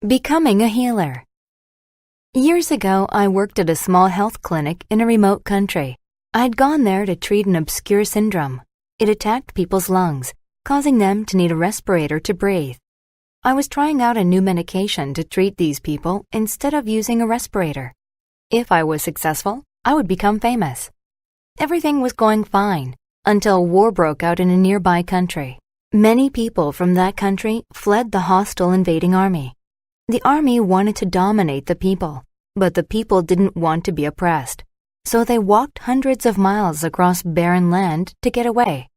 Becoming a healer. Years ago, I worked at a small health clinic in a remote country. I'd gone there to treat an obscure syndrome. It attacked people's lungs, causing them to need a respirator to breathe. I was trying out a new medication to treat these people instead of using a respirator. If I was successful, I would become famous. Everything was going fine until war broke out in a nearby country. Many people from that country fled the hostile invading army. The army wanted to dominate the people, but the people didn't want to be oppressed, so they walked hundreds of miles across barren land to get away.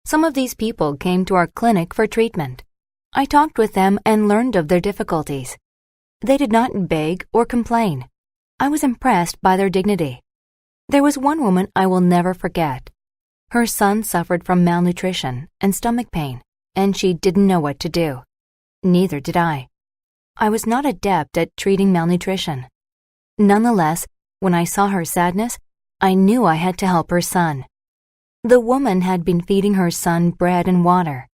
Some of these people came to our clinic for treatment. I talked with them and learned of their difficulties. They did not beg or complain. I was impressed by their dignity. There was one woman I will never forget. Her son suffered from malnutrition and stomach pain, and she didn't know what to do. Neither did I. I was not adept at treating malnutrition. Nonetheless, when I saw her sadness, I knew I had to help her son. The woman had been feeding her son bread and water.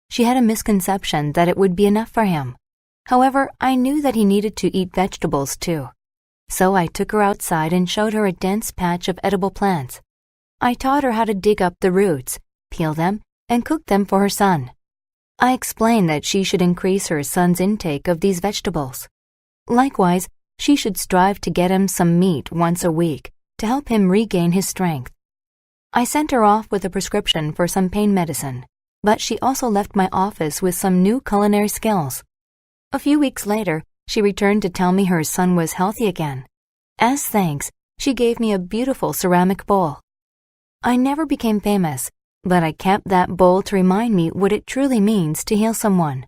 She had a misconception that it would be enough for him. However, I knew that he needed to eat vegetables too. So I took her outside and showed her a dense patch of edible plants. I taught her how to dig up the roots, peel them, and cook them for her son. I explained that she should increase her son's intake of these vegetables. Likewise, she should strive to get him some meat once a week to help him regain his strength. I sent her off with a prescription for some pain medicine, but she also left my office with some new culinary skills. A few weeks later, she returned to tell me her son was healthy again. As thanks, she gave me a beautiful ceramic bowl. I never became famous, but I kept that bowl to remind me what it truly means to heal someone.